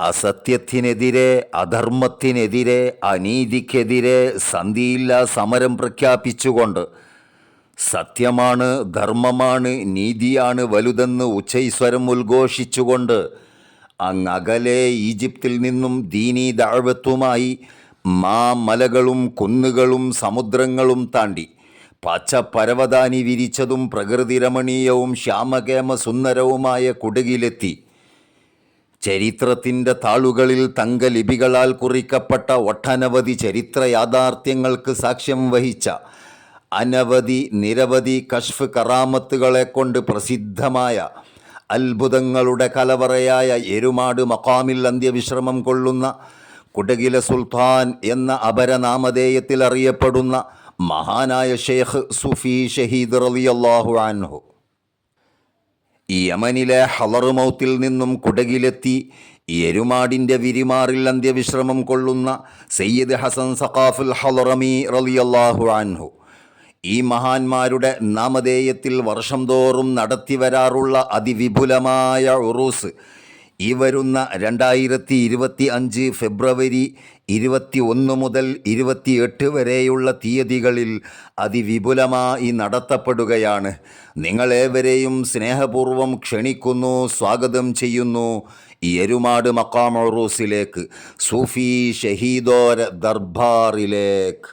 അസത്യത്തിനെതിരെ, അധർമ്മത്തിനെതിരെ, അനീതിക്കെതിരെ സന്ധിയില്ലാ സമരം പ്രഖ്യാപിച്ചുകൊണ്ട് സത്യമാണ്, ധർമ്മമാണ്, നീതിയാണ് വലുതെന്ന് ഉച്ചൈസ്വരം ഉദ്ഘോഷിച്ചുകൊണ്ട് അങ്ങകലെ ഈജിപ്തിൽ നിന്നും ദീനീ ദഅവത്തുമായി മലകളും കുന്നുകളും സമുദ്രങ്ങളും താണ്ടി പച്ച പരവതാനി വിരിച്ചതും പ്രകൃതിരമണീയവും ശ്യാമകേമ സുന്ദരവുമായ കുടകിലെത്തി ചരിത്രത്തിൻ്റെ താളുകളിൽ തങ്കലിപികളാൽ കുറിക്കപ്പെട്ട ഒട്ടനവധി ചരിത്ര യാഥാർത്ഥ്യങ്ങൾക്ക് സാക്ഷ്യം വഹിച്ച നിരവധി കശ്ഫ് കറാമത്തുകളെ കൊണ്ട് പ്രസിദ്ധമായ അത്ഭുതങ്ങളുടെ കലവറയായ എരുമാട് മഖാമിൽ അന്ത്യവിശ്രമം കൊള്ളുന്ന കുടകിലെ സുൽത്താൻ എന്ന അപരനാമധേയത്തിൽ അറിയപ്പെടുന്ന മഹാനായ ഷെയ്ഖ് സുഫി ഷഹീദ് റളിയല്ലാഹു അൻഹു യമനിലെ ഹളറുമൗത്തിൽ നിന്നും കുടകിലെത്തി എരുമാടിൻ്റെ വിരിമാറിൽ അന്ത്യവിശ്രമം കൊള്ളുന്ന സയ്യിദ് ഹസൻ സഖാഫുൽ ഹളറമി റളിയല്ലാഹു അൻഹു ഈ മഹാന്മാരുടെ നാമധേയത്തിൽ വർഷം തോറും നടത്തിവരാറുള്ള അതിവിപുലമായ ഉറൂസ് ഈ വരുന്ന 2025 ഫെബ്രുവരി 21 മുതൽ 28 വരെയുള്ള തീയതികളിൽ അതിവിപുലമായി നടത്തപ്പെടുകയാണ്. നിങ്ങളേവരെയും സ്നേഹപൂർവ്വം ക്ഷണിക്കുന്നു, സ്വാഗതം ചെയ്യുന്നു ഈ എരുമാട് മഖാം ഉറൂസിലേക്ക്, സൂഫി ഷഹീദോര ദർബാറിലേക്ക്.